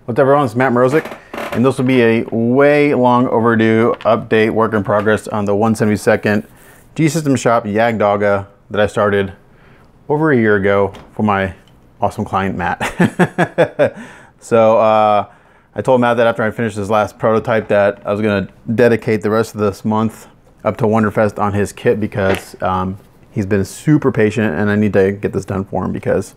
What's up, everyone? It's Matt Mrozik, and this will be a way long overdue update, work in progress on the 172nd G-System Shop Jagd Doga that I started over a year ago for my awesome client, Matt. So I told Matt that after I finished his last prototype that I was going to dedicate the rest of this month up to Wonderfest on his kit because he's been super patient and I need to get this done for him because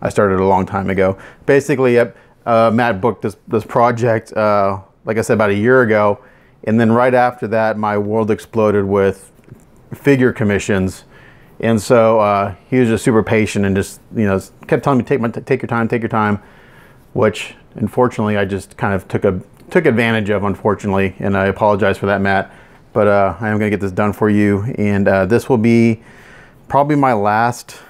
I started a long time ago. Basically, Matt booked this project, like I said, about a year ago, and then right after that, my world exploded with figure commissions, and so he was just super patient and just kept telling me take your time, which unfortunately I just kind of took advantage of, unfortunately, and I apologize for that, Matt. But I am gonna get this done for you, and this will be probably my last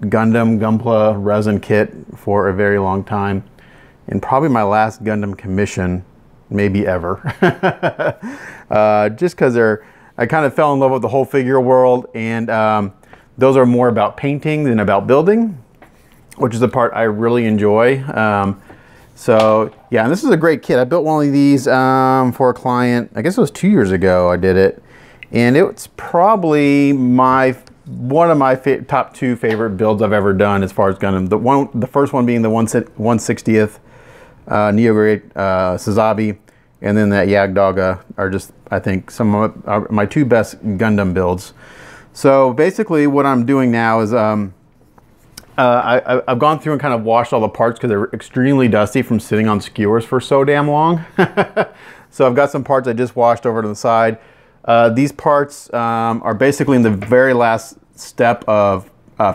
Gundam Gunpla resin kit for a very long time, and probably my last Gundam commission maybe ever. Just because I kind of fell in love with the whole figure world, and those are more about painting than about building, which is the part I really enjoy. So yeah, and this is a great kit. I built one of these for a client, I guess it was 2 years ago I did it, and it's probably one of my top 2 favorite builds I've ever done as far as Gundam. The first one being the 160th Neo Grade Sazabi, and then that Jagd Doga are just, I think, some of my 2 best Gundam builds. So basically what I'm doing now is I've gone through and kind of washed all the parts because they're extremely dusty from sitting on skewers for so damn long. So I've got some parts I just washed over to the side. These parts are basically in the very last step of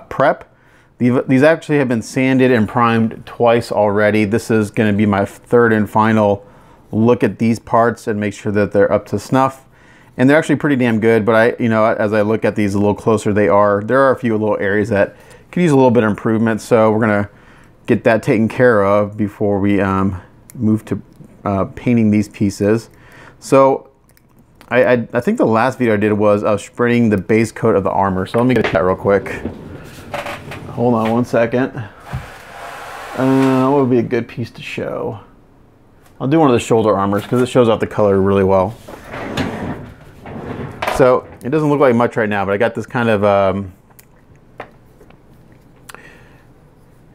prep. These actually have been sanded and primed twice already. This is going to be my 3rd and final look at these parts and make sure that they're up to snuff. And they're actually pretty damn good, but as I look at these a little closer, there are a few little areas that could use a little bit of improvement. So we're going to get that taken care of before we move to painting these pieces. So I think the last video I did was I was spraying the base coat of the armor. So let me get that real quick. Hold on one second. What would be a good piece to show? I'll do one of the shoulder armors because it shows off the color really well. So it doesn't look like much right now, but I got this kind of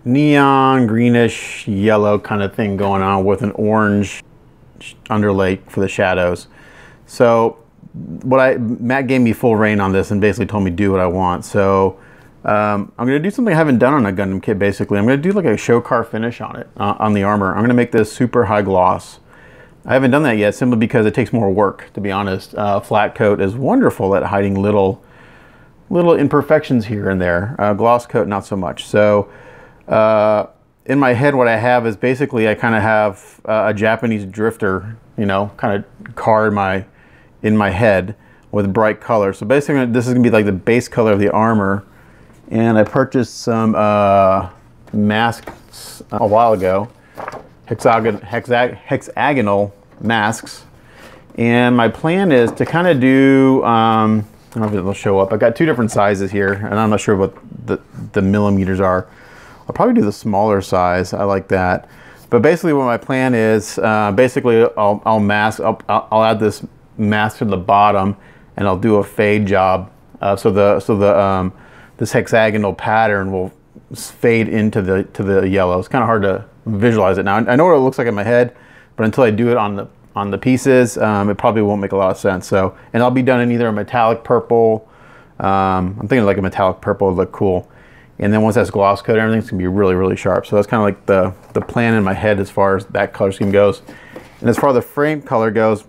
neon greenish yellow kind of thing going on with an orange underlay for the shadows. So Matt gave me full reign on this and basically told me do what I want. So I'm going to do something I haven't done on a Gundam kit. Basically, I'm going to do like a show car finish on it, on the armor. I'm going to make this super high gloss. I haven't done that yet simply because it takes more work, to be honest. Flat coat is wonderful at hiding little imperfections here and there. Gloss coat, not so much. So in my head, what I have is basically I kind of have a Japanese drifter, kind of car in my head with bright color. So basically this is gonna be like the base color of the armor. And I purchased some masks a while ago, hexagonal masks. And my plan is to kind of do, I don't know if it'll show up. I've got 2 different sizes here and I'm not sure what the millimeters are. I'll probably do the smaller size. I like that. But basically what my plan is, basically I'll add this mask to the bottom and I'll do a fade job. So this hexagonal pattern will fade into the yellow. It's kind of hard to visualize it now. I know what it looks like in my head, but until I do it on the pieces, it probably won't make a lot of sense. So, and I'll be done in either a metallic purple. I'm thinking like a metallic purple would look cool. And then once that's gloss coat, everything's gonna be really, really sharp. So that's kind of like the plan in my head as far as that color scheme goes. And as far as the frame color goes,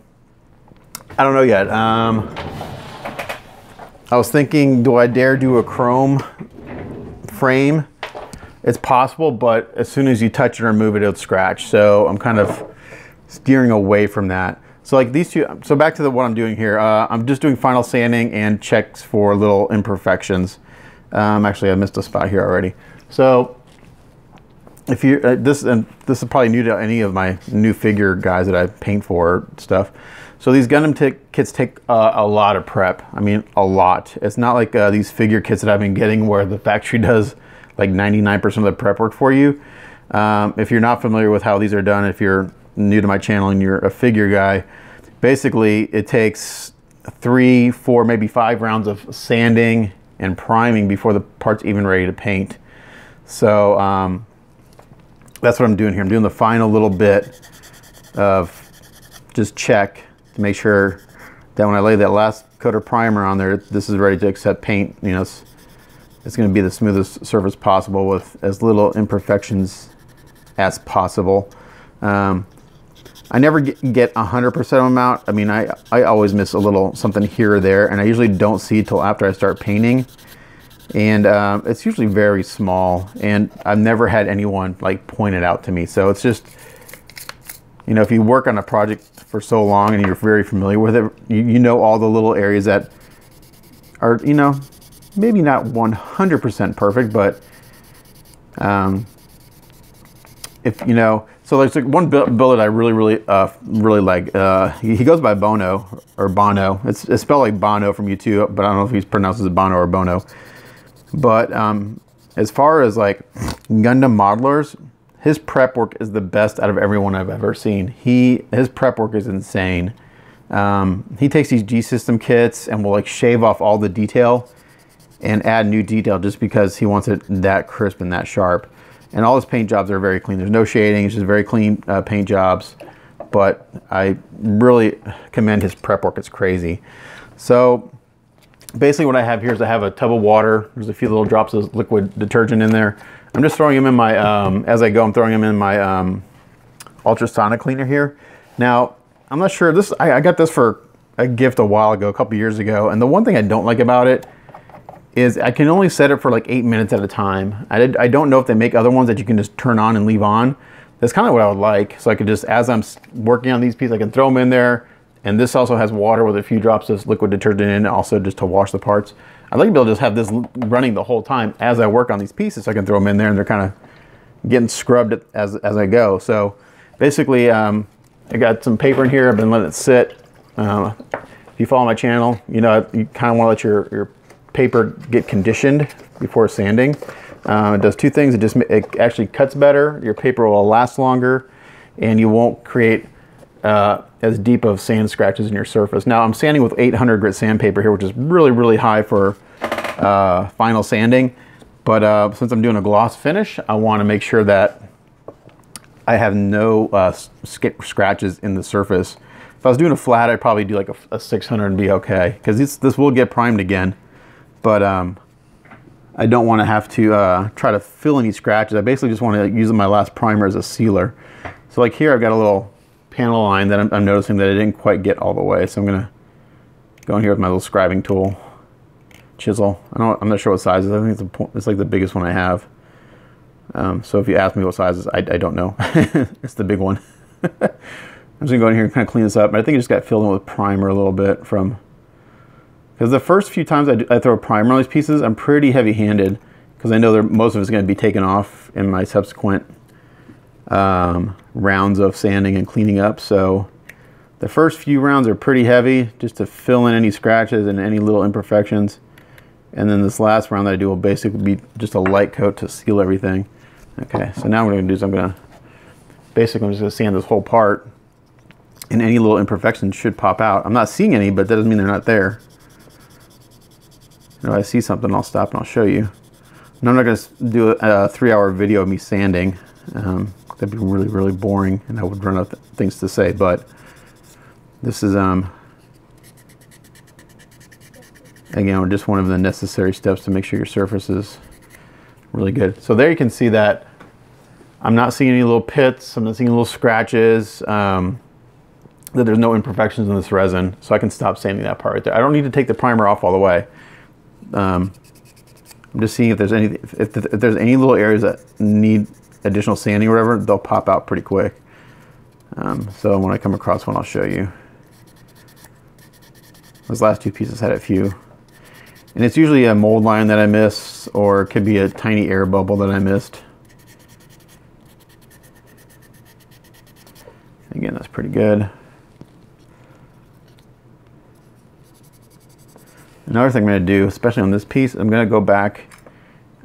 I don't know yet. I was thinking, do I dare do a chrome frame? It's possible, but as soon as you touch it or move it, it'll scratch. So I'm kind of steering away from that. So like these 2, so back to what I'm doing here. I'm just doing final sanding and checks for little imperfections. Actually, I missed a spot here already. So if you this is probably new to any of my new figure guys that I paint for stuff. So these Gundam kits take a lot of prep. I mean, a lot. It's not like these figure kits that I've been getting where the factory does like 99% of the prep work for you. If you're not familiar with how these are done, if you're new to my channel and you're a figure guy, basically it takes 3, 4, maybe 5 rounds of sanding and priming before the part's even ready to paint. So that's what I'm doing here. I'm doing the final little bit of just check to make sure that when I lay that last coat of primer on there, this is ready to accept paint. You know, it's going to be the smoothest surface possible with as little imperfections as possible. I never get 100% of them out. I mean, I always miss a little something here or there, and I usually don't see till after I start painting. And it's usually very small, and I've never had anyone like point it out to me. So it's just, you know, if you work on a project for so long and you're very familiar with it, you know all the little areas that are, you know, maybe not 100% perfect, but if you know, so there's like one billet I really like. He goes by Bono or Bono. It's spelled like Bono from YouTube, but I don't know if he pronounces it Bono or Bono. But as far as like Gundam modelers, his prep work is the best out of everyone I've ever seen. His prep work is insane. He takes these G-System kits and will like shave off all the detail and add new detail just because he wants it that crisp and that sharp. And all his paint jobs are very clean. There's no shading, it's just very clean paint jobs. But I really commend his prep work, it's crazy. So basically what I have here is I have a tub of water. There's a few little drops of liquid detergent in there. I'm just throwing them in my, as I go, I'm throwing them in my ultrasonic cleaner here. Now, I'm not sure, I got this for a gift a while ago, a couple years ago. And the one thing I don't like about it is I can only set it for like 8 minutes at a time. I don't know if they make other ones that you can just turn on and leave on. That's kind of what I would like. So I could just, as I'm working on these pieces, I can throw them in there. And this also has water with a few drops of liquid detergent in it, also just to wash the parts. I'd like to be able to just have this running the whole time as I work on these pieces. So I can throw them in there and they're kind of getting scrubbed as I go. So basically, I got some paper in here. I've been letting it sit. If you follow my channel, you know, you kind of want to let your paper get conditioned before sanding. It does two things. It actually cuts better. Your paper will last longer, and you won't create as deep of sand scratches in your surface. Now I'm sanding with 800 grit sandpaper here, which is really high for final sanding. But since I'm doing a gloss finish, I want to make sure that I have no scratches in the surface. If I was doing a flat, I'd probably do like a 600 and be okay, because this will get primed again. But I don't want to have to try to fill any scratches. I basically just want to use my last primer as a sealer. So like here I've got a little panel line that I'm noticing that I didn't quite get all the way. So I'm going to go in here with my little scribing tool, chisel. I'm not sure what size it is. I think it's like the biggest one I have. So if you ask me what size it is, I don't know. It's the big one. I'm just going to go in here and kind of clean this up. But I think it just got filled in with primer a little bit from... Because the first few times I throw primer on these pieces, I'm pretty heavy-handed because I know most of it's going to be taken off in my subsequent rounds of sanding and cleaning up. So the first few rounds are pretty heavy just to fill in any scratches and any little imperfections. And then this last round that I do will basically be just a light coat to seal everything. Okay, so now what I'm going to do is I'm just going to sand this whole part, and any little imperfections should pop out. I'm not seeing any, but that doesn't mean they're not there. If I see something, I'll stop and I'll show you. And I'm not going to do a 3-hour video of me sanding. That'd be really boring, and I would run out of things to say. But this is, again, just one of the necessary steps to make sure your surface is really good. So there you can see that I'm not seeing any little pits. I'm not seeing little scratches. That there's no imperfections in this resin. So I can stop sanding that part right there. I don't need to take the primer off all the way. I'm just seeing if there's any little areas that need additional sanding or whatever, they'll pop out pretty quick. So when I come across one, I'll show you. Those last two pieces had a few. And it's usually a mold line that I miss, or it could be a tiny air bubble that I missed. Again, that's pretty good. Another thing I'm going to do, especially on this piece, I'm going to go back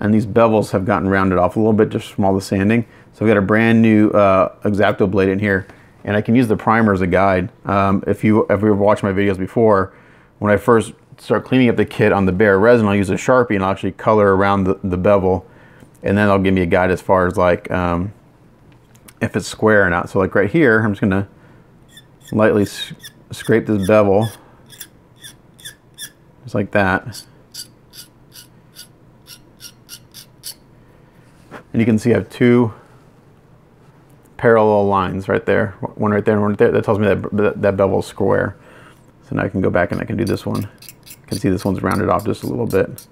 and these bevels have gotten rounded off a little bit just from all the sanding. So I've got a brand new X-Acto blade in here, and I can use the primer as a guide. If you've watched my videos before, when I first start cleaning up the kit on the bare resin, I'll use a Sharpie and I'll actually color around the bevel, and then I'll give me a guide as far as like if it's square or not. So like right here, I'm just gonna lightly scrape this bevel, just like that. And you can see I have two parallel lines right there, one right there and one right there. That tells me that bevel is square. So now I can go back and I can do this one. You can see this one's rounded off just a little bit.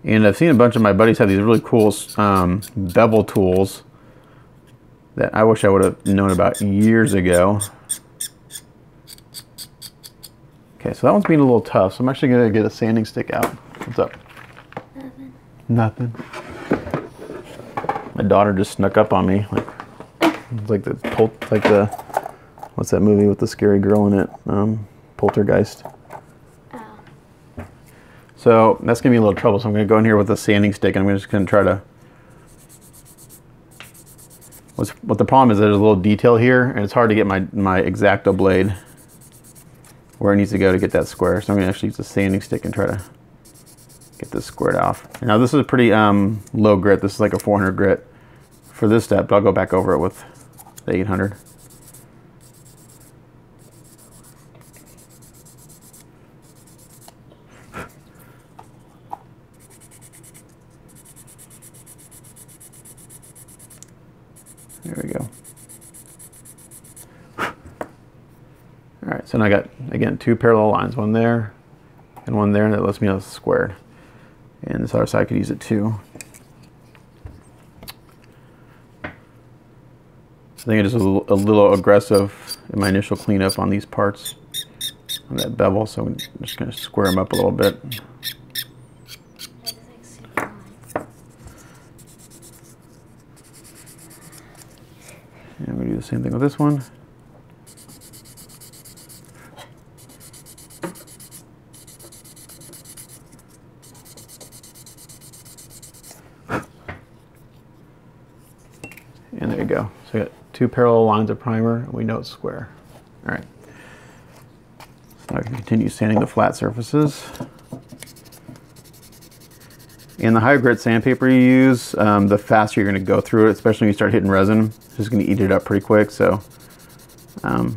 And I've seen a bunch of my buddies have these really cool bevel tools that I wish I would have known about years ago. Okay, so that one's being a little tough, so I'm actually gonna get a sanding stick out. What's up? Nothing. My daughter just snuck up on me, like the what's that movie with the scary girl in it? Poltergeist. Oh. So that's gonna be a little trouble. So I'm gonna go in here with a sanding stick, and I'm just gonna try to. What the problem is, there's a little detail here, and it's hard to get my X-Acto blade where it needs to go to get that square. So I'm gonna actually use a sanding stick and try to get this squared off. Now this is a pretty low grit. This is like a 400 grit for this step, but I'll go back over it with the 800. There we go. All right, so now I got, again, two parallel lines, one there and one there, and that lets me know it's squared. And this other side I could use it too. I think it just was a little aggressive in my initial cleanup on these parts, on that bevel, so I'm just going to square them up a little bit. And I'm going to do the same thing with this one. And there you go. So we got two parallel lines of primer, and we know it's square. All right. So now I can continue sanding the flat surfaces. And the higher grit sandpaper you use, the faster you're going to go through it, especially when you start hitting resin. It's just going to eat it up pretty quick. So I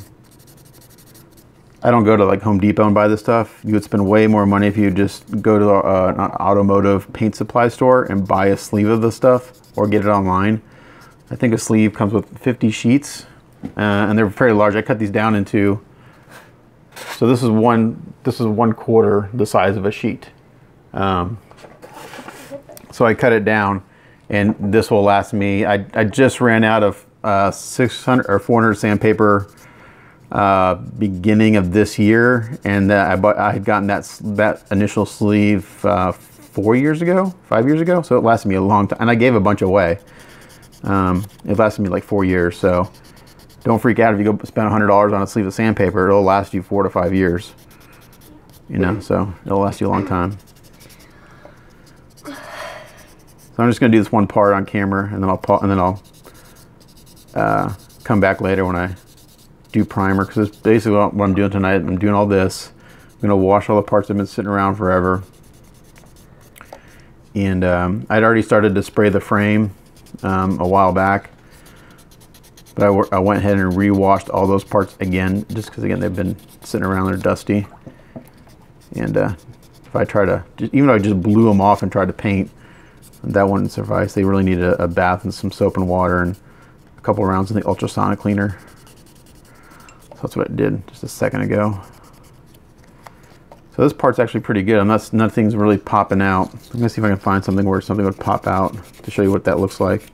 don't go to like Home Depot and buy this stuff. You would spend way more money if you just go to an automotive paint supply store and buy a sleeve of the stuff or get it online. I think a sleeve comes with 50 sheets, and they're very large. I cut these down into, so this is 1/4 the size of a sheet. So I cut it down, and this will last me. I just ran out of 600 or 400 sandpaper beginning of this year, and I had gotten that initial sleeve 5 years ago, so it lasted me a long time, and I gave a bunch away. It lasted me like 4 years, so don't freak out if you go spend $100 on a sleeve of sandpaper. It'll last you 4 to 5 years, you know, so it'll last you a long time. So I'm just gonna do this one part on camera, and then I'll come back later when I do primer, because it's basically what I'm doing tonight. I'm doing all this. I'm gonna wash all the parts that have been sitting around forever, and I'd already started to spray the frame a while back, but I went ahead and re-washed all those parts again, just because again they've been sitting around, they're dusty. And if I try to, even though I just blew them off and tried to paint, that wouldn't suffice. They really needed a bath and some soap and water and a couple rounds in the ultrasonic cleaner. So that's what I did just a second ago. So this part's actually pretty good. Nothing's really popping out. I'm gonna see if I can find something where something would pop out to show you what that looks like.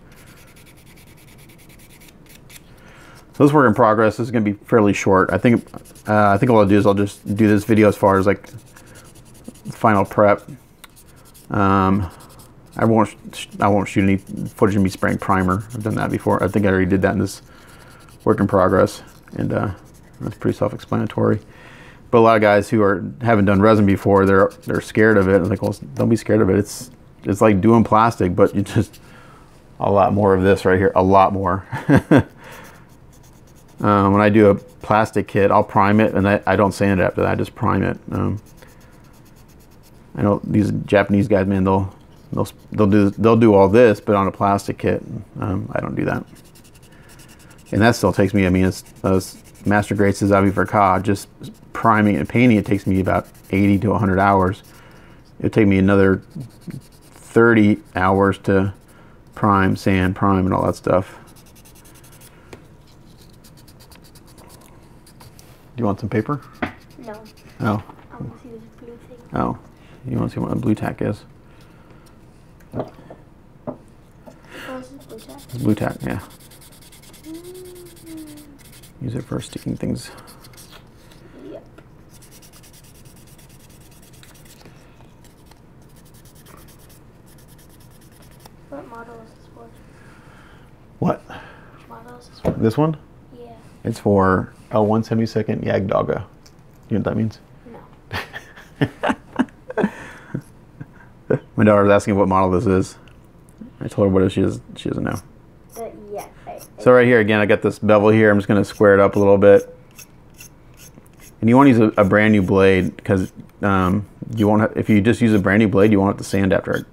So this work in progress is gonna be fairly short. I think what I'll do is I'll just do this video as far as like final prep. I won't shoot any footage of me spraying primer. I've done that before. I think I already did that in this work in progress, and that's pretty self-explanatory. But a lot of guys who haven't done resin before, they're scared of it. I'm like, well, don't be scared of it. It's like doing plastic, but you just a lot more of this right here, a lot more. When I do a plastic kit, I'll prime it, and I don't sand it after that. I just prime it. I know these Japanese guys, man, they'll do all this, but on a plastic kit. I don't do that, and that still takes me. I mean, it's Master Grade Suzabi for Ka. Just priming and painting it takes me about 80 to 100 hours. It'll take me another 30 hours to prime, sand, prime, and all that stuff. Do you want some paper? No. Oh. I want to see this blue thing. Oh. You want to see what a blue tack is? Oh, is this blue tack? It's blue tack, yeah. Use it for sticking things. Yep. What model is this for? What? Which model is this for? This one? Yeah. It's for a 1/72 Jagd Doga. You know what that means? No. My daughter was asking what model this is. I told her what it is. She doesn't know. Yeah. So right here, again, I got this bevel here. I'm just going to square it up a little bit. And you want to use a brand new blade, because you won't have, if you just use a brand new blade, you won't have to sand after it.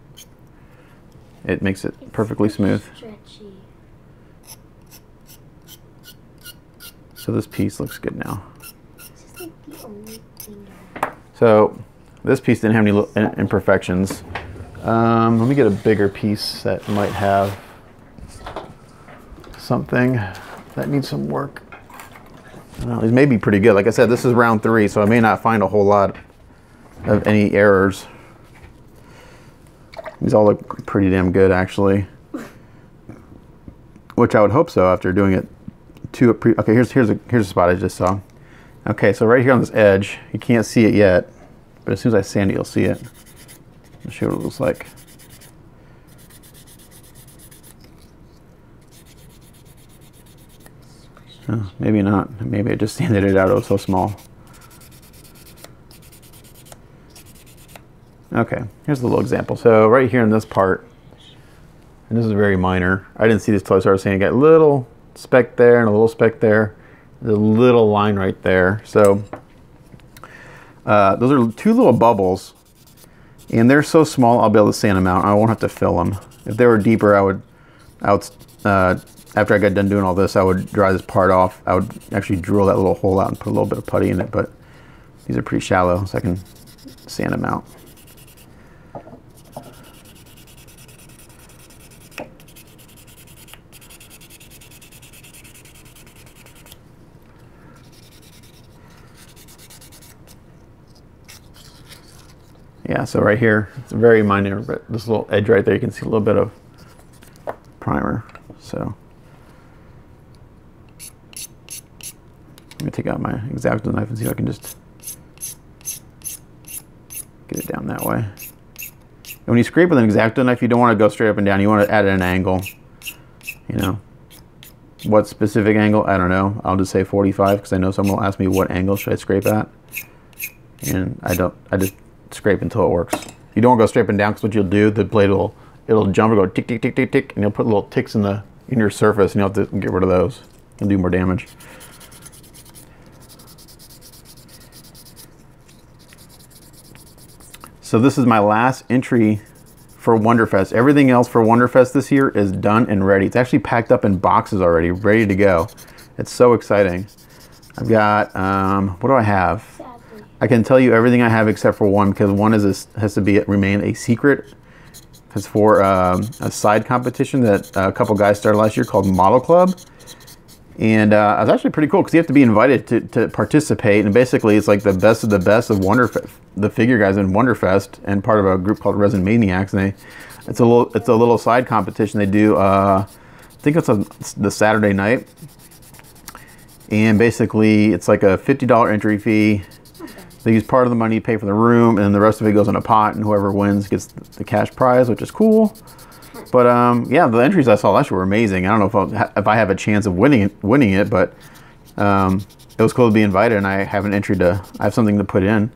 It makes it perfectly smooth. Stretchy. So this piece looks good now. This is like the only thing. So this piece didn't have any little imperfections. Let me get a bigger piece that might have something that needs some work. Well, these may be pretty good. Like I said, this is round 3, so I may not find a whole lot of any errors. These all look pretty damn good, actually. Which I would hope so after doing it to a okay, here's a spot I just saw. Okay, so right here on this edge, you can't see it yet, but as soon as I sand it, you'll see it. I'll show you what it looks like. Oh, maybe not. Maybe I just sanded it out. It was so small. Okay, here's a little example. So right here in this part, and this is very minor. I didn't see this till I started sanding. Got a little speck there and a little speck there. There's a little line right there. So those are 2 little bubbles, and they're so small I'll be able to sand them out. I won't have to fill them. If they were deeper, after I got done doing all this, I would dry this part off. I would actually drill that little hole out and put a little bit of putty in it, but these are pretty shallow, so I can sand them out. Yeah, so right here, it's very minor, but this little edge right there, you can see a little bit of primer. So let me take out my X-Acto knife and see if I can just get it down that way. And when you scrape with an X-Acto knife, you don't want to go straight up and down. You want to add an angle. You know, what specific angle? I don't know. I'll just say 45 because I know someone will ask me what angle should I scrape at, and I just scrape until it works. You don't go straight up and down because what you'll do, the blade it'll jump and go tick tick tick tick tick, and you'll put little ticks in your surface, and you'll have to get rid of those. You'll do more damage. So this is my last entry for Wonderfest. Everything else for Wonderfest this year is done and ready. It's actually packed up in boxes already, ready to go. It's so exciting. I've got, what do I have? I can tell you everything I have except for one, because one has to remain a secret. It's for a side competition that a couple guys started last year called Model Club. And it was actually pretty cool because you have to be invited to participate. And basically it's like the best of Wonderfest, the figure guys in Wonderfest, and part of a group called Resin Maniacs. And it's a little side competition they do. I think it's the Saturday night. And basically it's like a $50 entry fee. They use part of the money to pay for the room, and the rest of it goes in a pot, and whoever wins gets the cash prize, which is cool. But yeah, the entries I saw last year were amazing. I don't know if I have a chance of winning it, but it was cool to be invited, and I have an entry I have something to put in.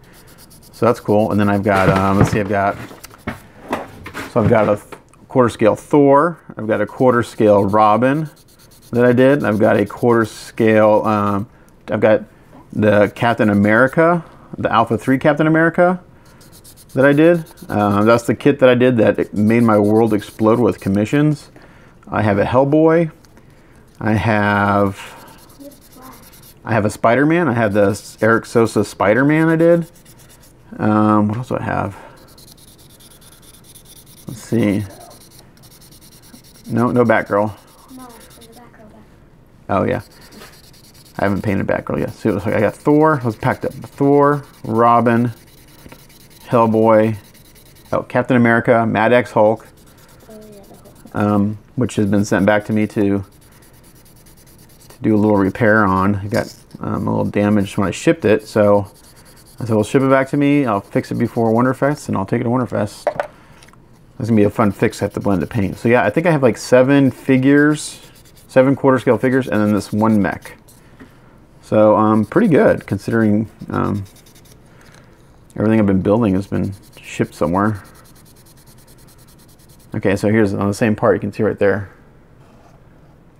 So that's cool. And then I've got, let's see, I've got a quarter scale Thor. I've got a quarter scale Robin that I did. I've got a quarter scale, I've got the Captain America, the Alpha 3 Captain America that I did. That's the kit that I did that made my world explode with commissions. I have a Hellboy. I have a Spider-Man. I have the Eric Sosa Spider-Man I did. What else do I have? Let's see. No Batgirl. No, there's a Batgirl back. Oh yeah. I haven't painted Batgirl yet. So I got Thor. Let's packed up. Thor, Robin, Hellboy, Captain America, Mad X Hulk, which has been sent back to me to do a little repair on. I got a little damaged when I shipped it, so I said, well, ship it back to me. I'll fix it before Winterfest, and I'll take it to Winterfest. That's gonna be a fun fix. I have to blend the paint. So yeah, I think I have like 7 figures, 7 quarter scale figures, and then this 1 mech. So pretty good considering everything I've been building has been shipped somewhere. Okay, so here's on the same part, you can see right there.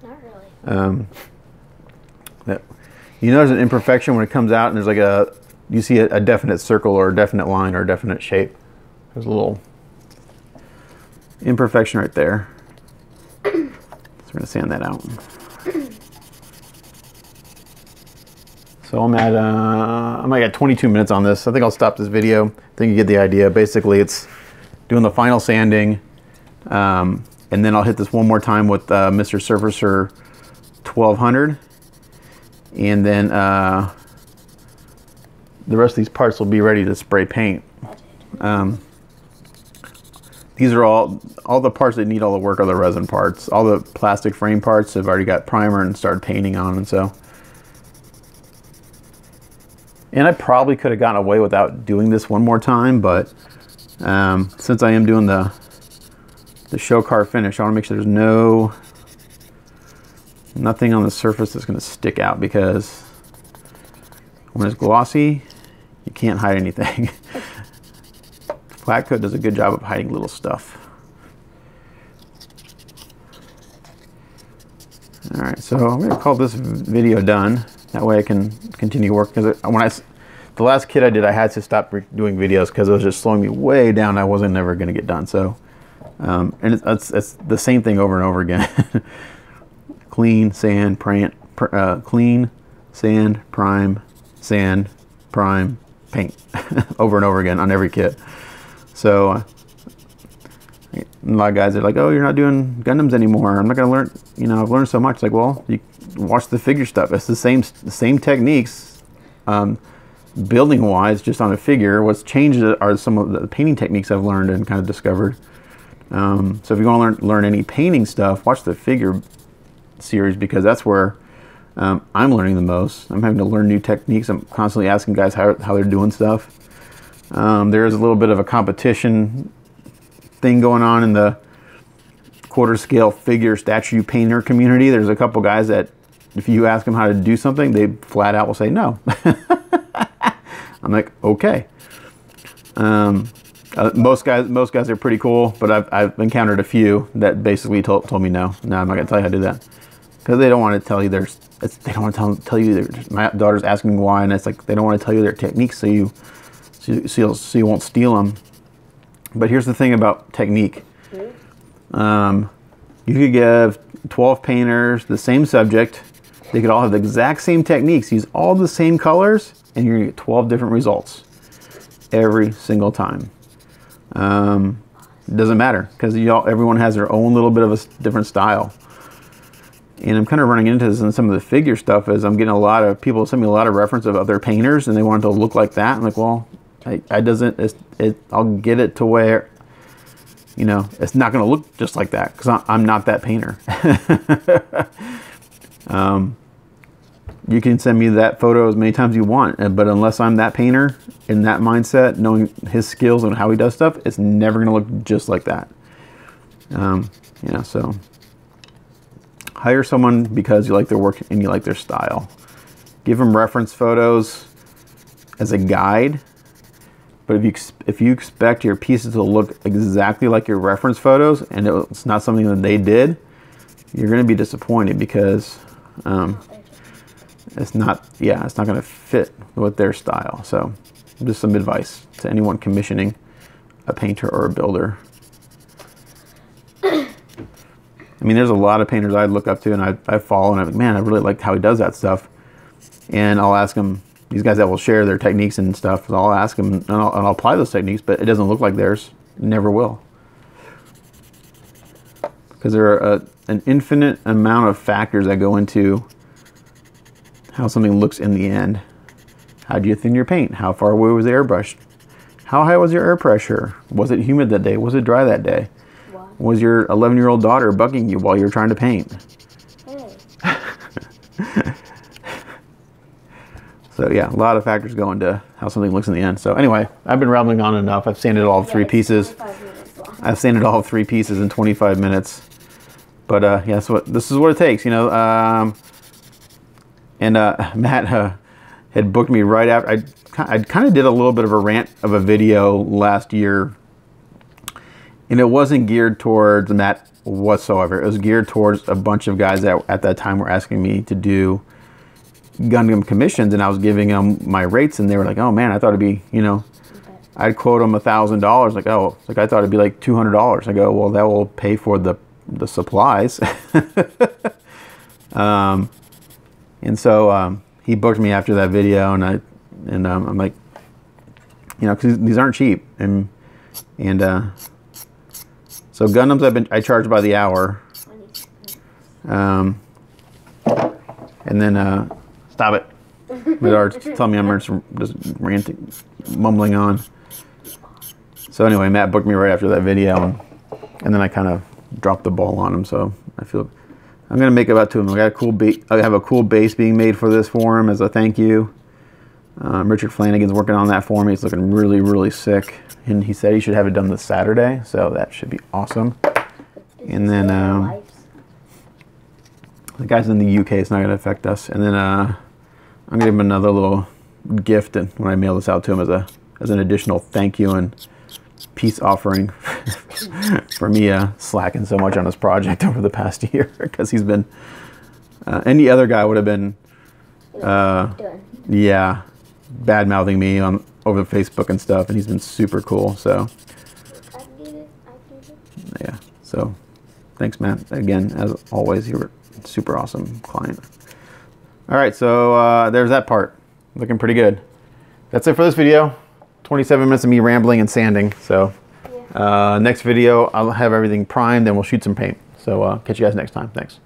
Not really. You know there's an imperfection when it comes out and there's like you see a definite circle or a definite line or a definite shape. There's a little imperfection right there. So we're gonna sand that out. So I'm at 22 minutes on this. I think I'll stop this video. I think you get the idea. Basically, it's doing the final sanding, and then I'll hit this one more time with Mr. Surfacer 1200, and then the rest of these parts will be ready to spray paint. These are all the parts that need all the work are the resin parts. All the plastic frame parts have already got primer and started painting on, and so. And I probably could have gotten away without doing this one more time, but since I am doing the show car finish, I want to make sure there's nothing on the surface that's going to stick out, because when it's glossy, you can't hide anything. Flat coat does a good job of hiding little stuff. All right, so I'm going to call this video done. That way I can continue work, because the last kit I did, I had to stop doing videos because it was just slowing me way down. I wasn't never going to get done. So, and it's the same thing over and over again. Clean, sand, clean, sand, prime, paint, over and over again on every kit. So a lot of guys are like, "Oh, you're not doing Gundams anymore. I'm not going to learn. You know, I've learned so much." Like, well, you watch the figure stuff. It's the same techniques, building wise, just on a figure. What's changed are some of the painting techniques I've learned and kind of discovered. So if you want to learn any painting stuff, watch the figure series, because that's where I'm learning the most. I'm having to learn new techniques. I'm constantly asking guys how they're doing stuff. There is a little bit of a competition thing going on in the quarter scale figure statue painter community. There's a couple guys that if you ask them how to do something, they flat out will say no. I'm like, okay. Most guys are pretty cool, but I've encountered a few that basically told me no, I'm not gonna tell you how to do that, because they don't want to tell you they don't want to tell you my daughter's asking me why, and it's like they don't want to tell you their techniques so you won't steal them. But here's the thing about technique. You could give 12 painters the same subject. They could all have the exact same techniques, use all the same colors, and you're gonna get 12 different results every single time. It doesn't matter, because everyone has their own little bit of a different style. And I'm kind of running into this in some of the figure stuff, as I'm getting a lot of people send me a lot of reference of other painters, and they want it to look like that. I'm like, well, I'll get it to where, you know, it's not going to look just like that, because I'm not that painter. You can send me that photo as many times as you want, but unless I'm that painter in that mindset, knowing his skills and how he does stuff, it's never going to look just like that. You know, so hire someone because you like their work and you like their style. give them reference photos as a guide. But if you expect your pieces to look exactly like your reference photos and it's not something that they did, you're going to be disappointed because it's not going to fit with their style. So just some advice to anyone commissioning a painter or a builder. I mean, there's a lot of painters I look up to and I follow, and I'm like, man, I really like how he does that stuff. And I'll ask them, these guys that will share their techniques and stuff, so I'll ask them and I'll apply those techniques, but it doesn't look like theirs. It never will. Because there are an infinite amount of factors that go into how something looks in the end. How do you thin your paint? How far away was the airbrush? How high was your air pressure? Was it humid that day? Was it dry that day? What? Was your 11-year-old daughter bugging you while you were trying to paint? Hey. So yeah, a lot of factors go into how something looks in the end. So anyway, I've been rambling on enough. I've sanded all 3 pieces. I've sanded all 3 pieces in 25 minutes. But yeah, this is what it takes, you know. Matt had booked me right after. I kind of did a little bit of a rant of a video last year, and it wasn't geared towards Matt whatsoever. It was geared towards a bunch of guys that at that time were asking me to do Gundam commissions, and I was giving them my rates, and they were like, "Oh man, I thought it'd be, you know, I'd quote them $1,000." Like, oh, like I thought it'd be like $200. I go, well, that will pay for the supplies. And so he booked me after that video, and I'm like, you know, because these aren't cheap, and so Gundams I charge by the hour, and then stop it. My daughter's telling me I'm just ranting, mumbling on. So anyway, Matt booked me right after that video, and then I kind of dropped the ball on him. So I feel I'm gonna make it about to him. I have a cool base being made for him as a thank you. Richard Flanagan's working on that for me. It's looking really, really sick, and he said he should have it done this Saturday, so that should be awesome. And then the guy's in the UK. It's not gonna affect us. And then I'm gonna give him another little gift, and when I mail this out to him as an additional thank you and peace offering for me slacking so much on his project over the past year, because he's been any other guy would have been yeah, bad mouthing me on over Facebook and stuff, and he's been super cool. So yeah, so thanks, Matt, again, as always. You're a super awesome client. All right, so there's that part looking pretty good. That's it for this video. 27 minutes of me rambling and sanding. So next video, I'll have everything primed and we'll shoot some paint. So catch you guys next time. Thanks.